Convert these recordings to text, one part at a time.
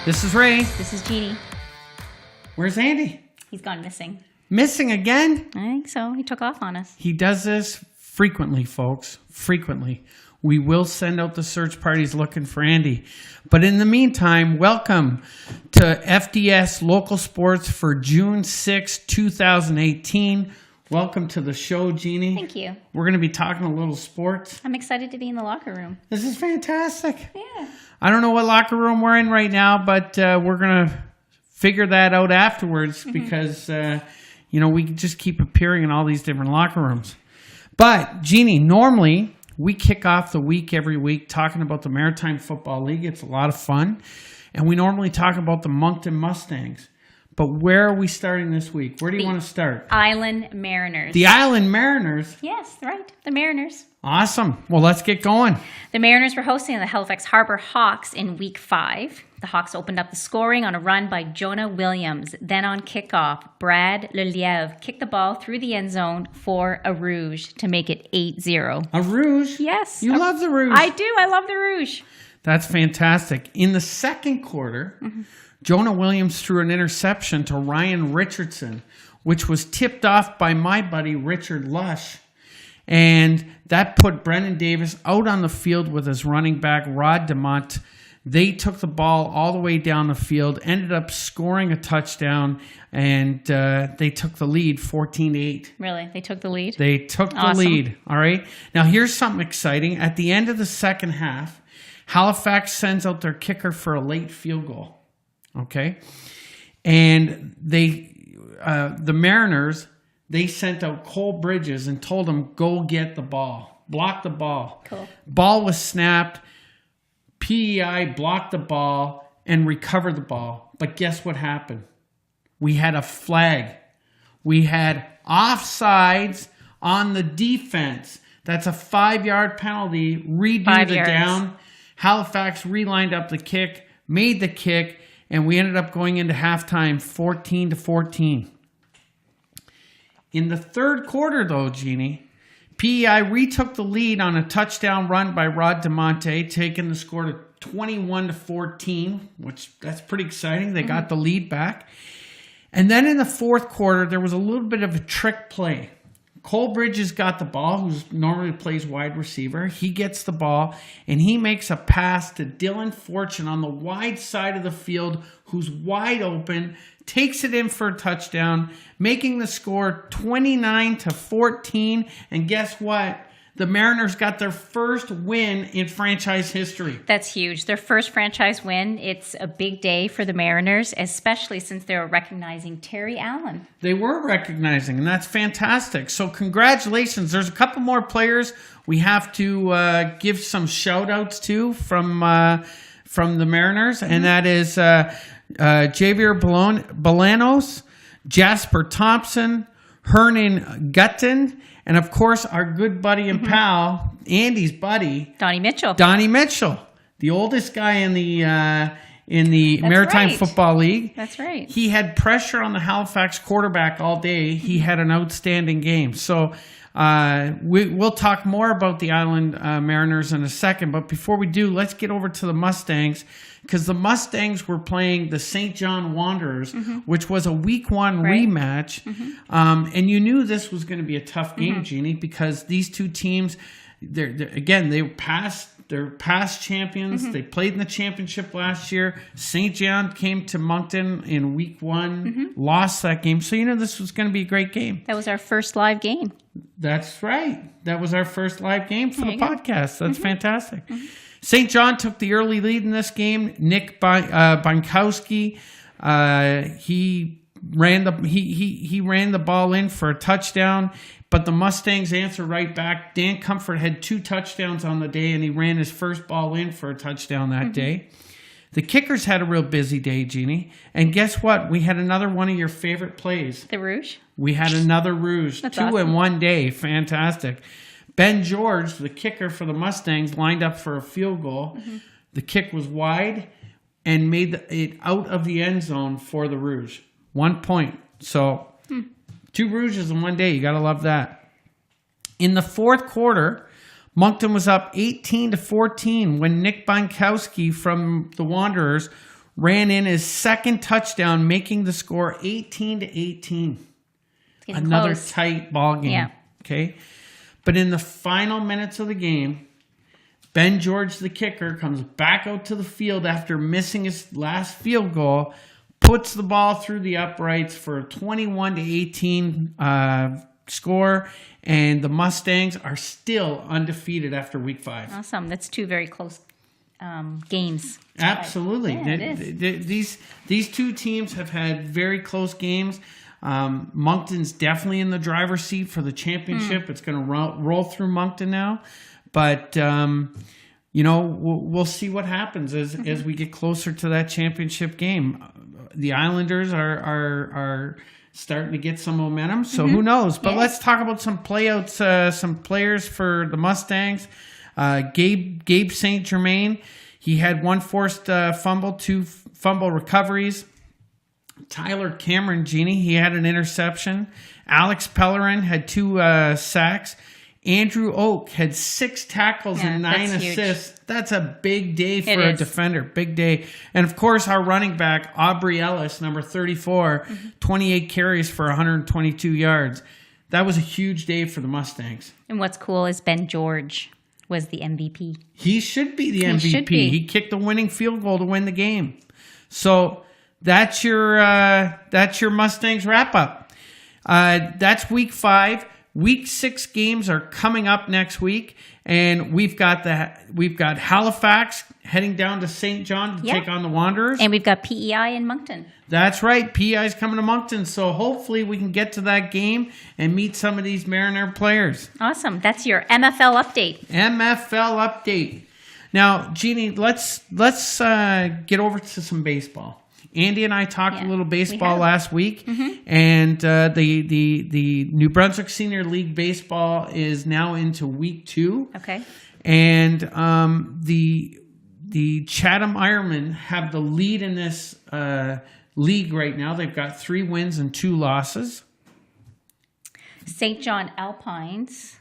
This is Ray. This is Gini. Where's Andy? He's gone missing. Missing again? I think so. He took off on us. He does this frequently, folks. Frequently. We will send out the search parties looking for Andy. But in the meantime, welcome to FDS Local Sports for June 6, 2018. Welcome to the show, Gini. Thank you. We're going to be talking a little sports. I'm excited to be in the locker room. This is fantastic. Yeah. I don't know what locker room we're in right now, but we're going to figure that out afterwards because, we just keep appearing in all these different locker rooms. But, Gini, normally we kick off the week every week talking about the Maritime Football League. It's a lot of fun. And we normally talk about the Moncton Mustangs. But where are we starting this week? Where do you want to start? Island Mariners. The Island Mariners? Yes, right. The Mariners. Awesome. Well, let's get going. The Mariners were hosting the Halifax Harbor Hawks in Week 5. The Hawks opened up the scoring on a run by Jonah Williams. Then on kickoff, Brad Lelièvre kicked the ball through the end zone for a Rouge to make it 8-0. A Rouge? Yes. You love the Rouge. I do. I love the Rouge. That's fantastic. In the second quarter, Jonah Williams threw an interception to Ryan Richardson, which was tipped off by my buddy Richard Lush. And that put Brendan Davis out on the field with his running back, Rod DeMont. They took the ball all the way down the field, ended up scoring a touchdown, and they took the lead 14-8. Really? They took the lead? They took the lead. All right. Now, here's something exciting. At the end of the second half, Halifax sends out their kicker for a late field goal. Okay. And the Mariners, they sent out Cole Bridges and told him, go get the ball. Block the ball. Cool. Ball was snapped. PEI blocked the ball and recovered the ball. But guess what happened? We had a flag. We had offsides on the defense. That's a 5-yard penalty. Redo 5 the yards. down. Halifax relined up the kick, made the kick, and we ended up going into halftime 14-14. In the third quarter, though, Gini, PEI retook the lead on a touchdown run by Rod DeMonte, taking the score to 21-14, which that's pretty exciting. They got the lead back. And then in the fourth quarter, there was a little bit of a trick play. Cole Bridges got the ball, who normally plays wide receiver. He gets the ball, and he makes a pass to Dylan Fortune on the wide side of the field, who's wide open, takes it in for a touchdown, making the score 29-14. And guess what? The Mariners got their first win in franchise history. That's huge. Their first franchise win. It's a big day for the Mariners, especially since they're recognizing Terry Allen. They were recognizing, and that's fantastic. So congratulations. There's a couple more players we have to give some shout-outs to from the Mariners, and that is Javier Bolanos, Jasper Thompson, Hernan Gutton, and of course our good buddy and pal, Andy's buddy, Donnie Mitchell, the oldest guy in the Maritime Football League. That's right. He had pressure on the Halifax quarterback all day. He had an outstanding game. So we'll talk more about the Island Mariners in a second. But before we do, let's get over to the Mustangs, because the Mustangs were playing the St. John Wanderers, which was a Week 1 rematch. And you knew this was going to be a tough game, Gini, because these two teams, they're past champions. They played in the championship last year. St. John came to Moncton in Week 1, lost that game. So this was going to be a great game. That was our first live game. That's right. That was our first live game for the podcast. That's fantastic. St. John took the early lead in this game. Nick Bankowski, he ran the ball in for a touchdown, but the Mustangs answered right back. Dan Comfort had 2 touchdowns on the day, and he ran his first ball in for a touchdown that day. The kickers had a real busy day, Gini. And guess what? We had another one of your favorite plays. The Rouge? We had another Rouge. That's 2 awesome. in one day. Fantastic. Ben George, the kicker for the Mustangs, lined up for a field goal. The kick was wide and made it out of the end zone for the Rouge. 1 point. So 2 Rouges in one day. You got to love that. In the fourth quarter, Moncton was up 18-14 when Nick Bankowski from the Wanderers ran in his second touchdown, making the score 18-18. Another close. tight ball game. Yeah. Okay. But in the final minutes of the game, Ben George, the kicker, comes back out to the field after missing his last field goal, puts the ball through the uprights for a 21-18 score, and the Mustangs are still undefeated after week 5. Awesome. That's 2 very close games. Absolutely. Yeah, it is. These 2 teams have had very close games. Moncton's definitely in the driver's seat for the championship. It's going to roll through Moncton now. But, we'll see what happens as we get closer to that championship game. The Islanders are starting to get some momentum, so who knows? But let's talk about some playouts, some players for the Mustangs. Gabe St. Germain, he had 1 forced fumble, 2 fumble recoveries. Tyler Cameron, Genie, he had an interception. Alex Pellerin had 2 sacks. Andrew Oak had 6 tackles and 9 assists. Huge. That's a big day for a defender. Big day. And, of course, our running back, Aubrey Ellis, number 34, 28 carries for 122 yards. That was a huge day for the Mustangs. And what's cool is Ben George was the MVP. He should be the MVP. He kicked the winning field goal to win the game. So that's your Mustangs wrap-up. That's week 5. Week 6 games are coming up next week, and we've got Halifax heading down to St. John to take on the Wanderers. And we've got PEI in Moncton. That's right. PEI's coming to Moncton, so hopefully we can get to that game and meet some of these Mariner players. Awesome. That's your MFL update. MFL update. Now, Jeannie, let's get over to some baseball. Andy and I talked a little baseball last week, and the New Brunswick Senior League baseball is now into week 2. Okay. And the Chatham Ironmen have the lead in this league right now. They've got 3 wins and 2 losses. St. John Alpines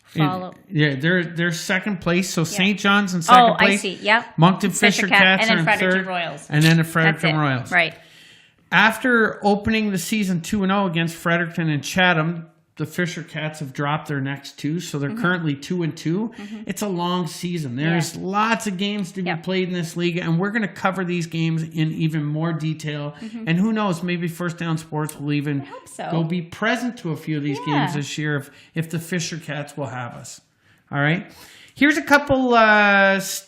follow. They're second place. So St. John's in second place. I see. Yep. Moncton Fisher Cats are in third. Royals. And then the Fredericton Royals. Right. After opening the season 2-0 against Fredericton and Chatham, the Fisher Cats have dropped their next 2, so they're currently 2-2. It's a long season. There's lots of games to be played in this league, and we're going to cover these games in even more detail. And who knows, maybe First Down Sports will even go be present to a few of these games this year if the Fisher Cats will have us. All right. Here's a couple stats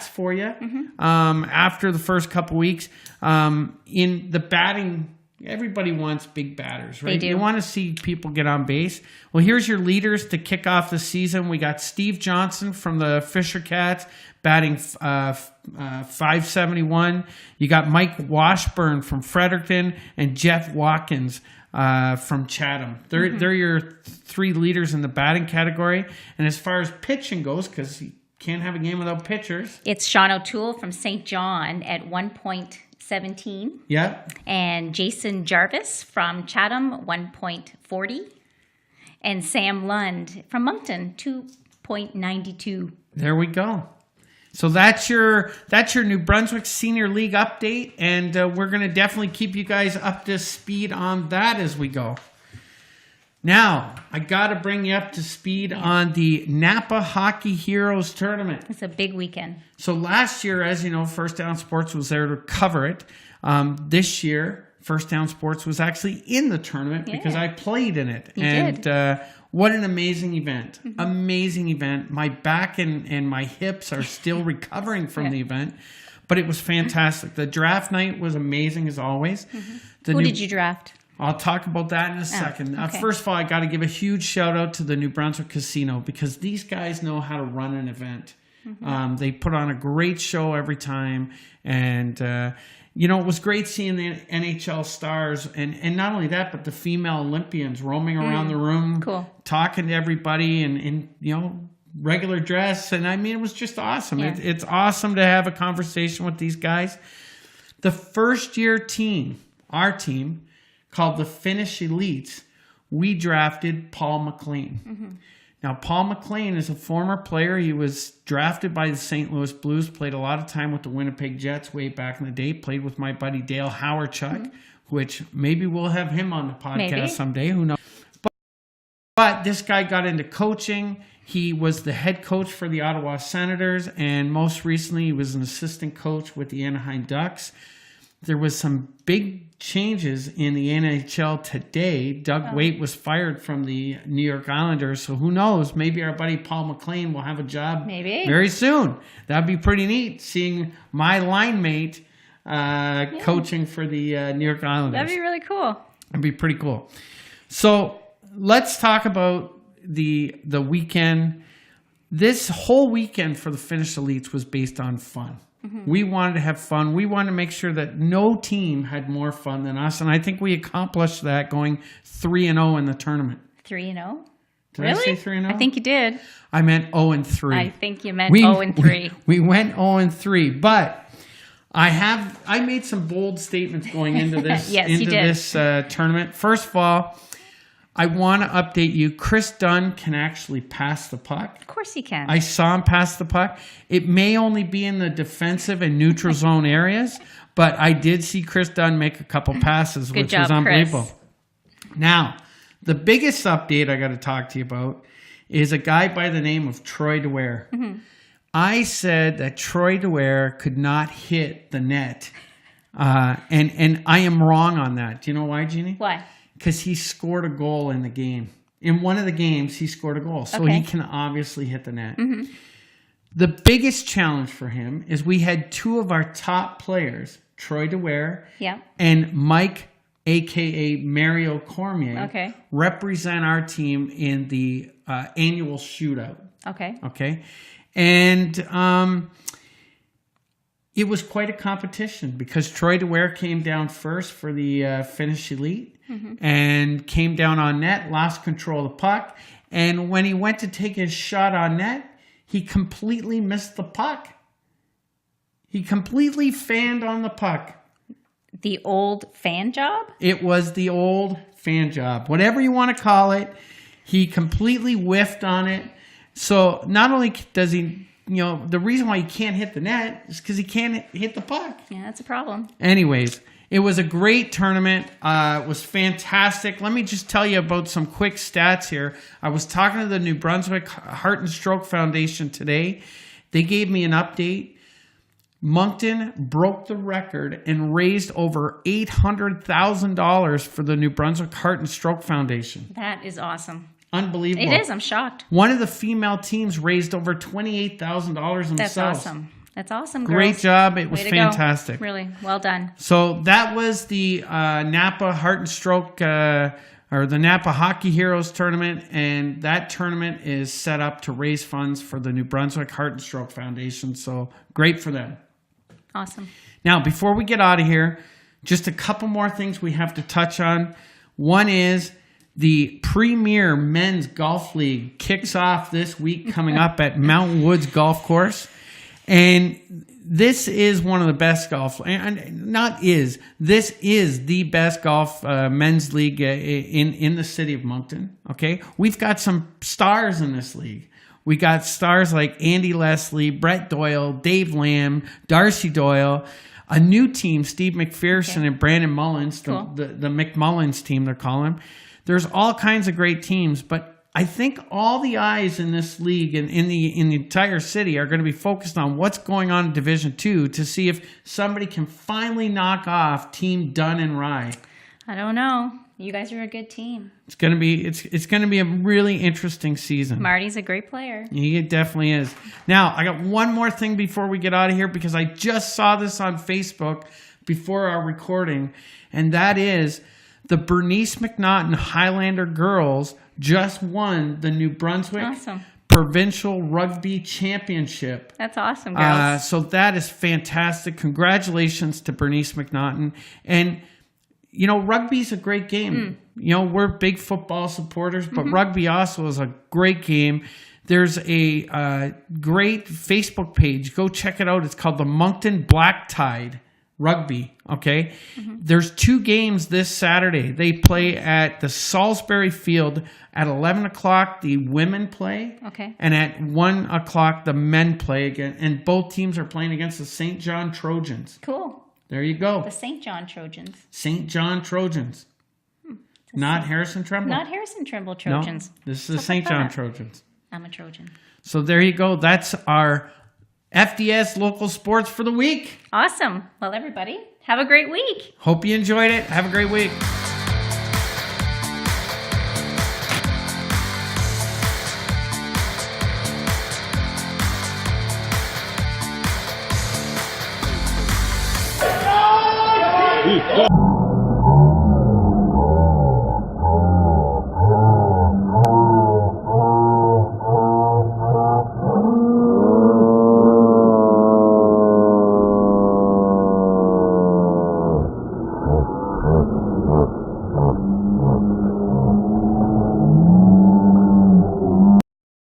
for you after the first couple weeks. In the batting, everybody wants big batters, right? They do. You want to see people get on base. Well, here's your leaders to kick off the season. We got Steve Johnson from the Fisher Cats batting .571. You got Mike Washburn from Fredericton and Jeff Watkins from Chatham. They're your 3 leaders in the batting category. And as far as pitching goes, because you can't have a game without pitchers. It's Sean O'Toole from St. John at 1.17. Yeah. And Jason Jarvis from Chatham, 1.40. And Sam Lund from Moncton, 2.92. There we go. So that's your New Brunswick Senior League update, and we're going to definitely keep you guys up to speed on that as we go. Now, I got to bring you up to speed on the Napa Hockey Heroes Tournament. It's a big weekend. So last year, as you know, First Down Sports was there to cover it. This year, First Down Sports was actually in the tournament because I played in it. You did. What an amazing event. Amazing event. My back and my hips are still recovering from the event, but it was fantastic. The draft night was amazing as always. Who did you draft? I'll talk about that in a second. Okay. First of all, I got to give a huge shout out to the New Brunswick Casino because these guys know how to run an event. They put on a great show every time. And, it was great seeing the NHL stars. And not only that, but the female Olympians roaming around the room, talking to everybody and regular dress. And I mean, it was just awesome. Yeah. It's awesome to have a conversation with these guys. The first year team, our team, called the Finnish Elites, we drafted Paul McLean. Now, Paul McLean is a former player. He was drafted by the St. Louis Blues, played a lot of time with the Winnipeg Jets way back in the day, played with my buddy Dale Howarchuk, which maybe we'll have him on the podcast someday. Who knows? But this guy got into coaching. He was the head coach for the Ottawa Senators, and most recently he was an assistant coach with the Anaheim Ducks. There was some big changes in the NHL today. Doug Weight was fired from the New York Islanders, so who knows? Maybe our buddy Paul McLean will have a job very soon. That'd be pretty neat, seeing my line mate coaching for the New York Islanders. That'd be really cool. That'd be pretty cool. So let's talk about the weekend. This whole weekend for the Finnish Elites was based on fun. We wanted to have fun. We wanted to make sure that no team had more fun than us, and I think we accomplished that going 3-0 in the tournament. 3-0? Did I say 3-0? I think you did. I meant 0-3. I think you meant 0-3. We went 0-3, but I made some bold statements going into this this tournament. First of all, I want to update you. Chris Dunn can actually pass the puck. Of course he can. I saw him pass the puck. It may only be in the defensive and neutral zone areas, but I did see Chris Dunn make a couple passes, which was unbelievable. Chris. Now, the biggest update I got to talk to you about is a guy by the name of Troy DeWare. I said that Troy DeWare could not hit the net, and I am wrong on that. Do you know why, Jeannie? Why? Because he scored a goal in the game. In one of the games, he scored a goal. So he can obviously hit the net. The biggest challenge for him is we had two of our top players, Troy DeWare and Mike, a.k.a. Mario Cormier, represent our team in the annual shootout. Okay? And it was quite a competition because Troy DeWare came down first for the Finnish Elite and came down on net, lost control of the puck. And when he went to take his shot on net, he completely missed the puck. He completely fanned on the puck. The old fan job? It was the old fan job. Whatever you want to call it, he completely whiffed on it. So not only does he... the reason why he can't hit the net is because he can't hit the puck. Yeah, that's a problem. Anyways, it was a great tournament. It was fantastic. Let me just tell you about some quick stats here. I was talking to the New Brunswick Heart and Stroke Foundation today. They gave me an update. Moncton broke the record and raised over $800,000 for the New Brunswick Heart and Stroke Foundation. That is awesome. Unbelievable. It is. I'm shocked. One of the female teams raised over $28,000 themselves. That's awesome. That's awesome, girls. Great job. It was fantastic. Go. Really, well done. So that was the Napa Heart and Stroke, or the Napa Hockey Heroes tournament, and that tournament is set up to raise funds for the New Brunswick Heart and Stroke Foundation. So great for them. Awesome. Now, before we get out of here, just a couple more things we have to touch on. One is the Premier Men's Golf League kicks off this week coming up at Mountain Woods Golf Course. And this is one of the best golf, this is the best golf men's league in the city of Moncton. Okay. We've got some stars in this league. We got stars like Andy Leslie, Brett Doyle, Dave Lamb, Darcy Doyle, a new team, Steve McPherson and Brandon Mullins, the McMullins team, they're calling them. There's all kinds of great teams, but I think all the eyes in this league and in the entire city are going to be focused on what's going on in Division 2 to see if somebody can finally knock off Team Dunn and Rye. I don't know. You guys are a good team. It's going to be a really interesting season. Marty's a great player. He definitely is. Now, I got one more thing before we get out of here because I just saw this on Facebook before our recording, and that is the Bernice McNaughton Highlander girls just won the New Brunswick Provincial Rugby Championship. That's awesome, girls. So that is fantastic. Congratulations to Bernice McNaughton. And, rugby's a great game. We're big football supporters, but rugby also is a great game. There's a great Facebook page. Go check it out. It's called the Moncton Black Tide. rugby, okay? There's 2 games this Saturday. They play at the Salisbury Field at 11 o'clock. The women play. Okay. And at 1 o'clock, the men play again. And both teams are playing against the St. John Trojans. Cool. There you go. The St. John Trojans. St. John Trojans. Not Harrison Trumbull. Not Harrison Trimble Trojans. No, this is the Stuff St. like John that. Trojans. I'm a Trojan. So there you go. That's our FDS local sports for the week. Awesome. Well, everybody, have a great week. Hope you enjoyed it. Have a great week.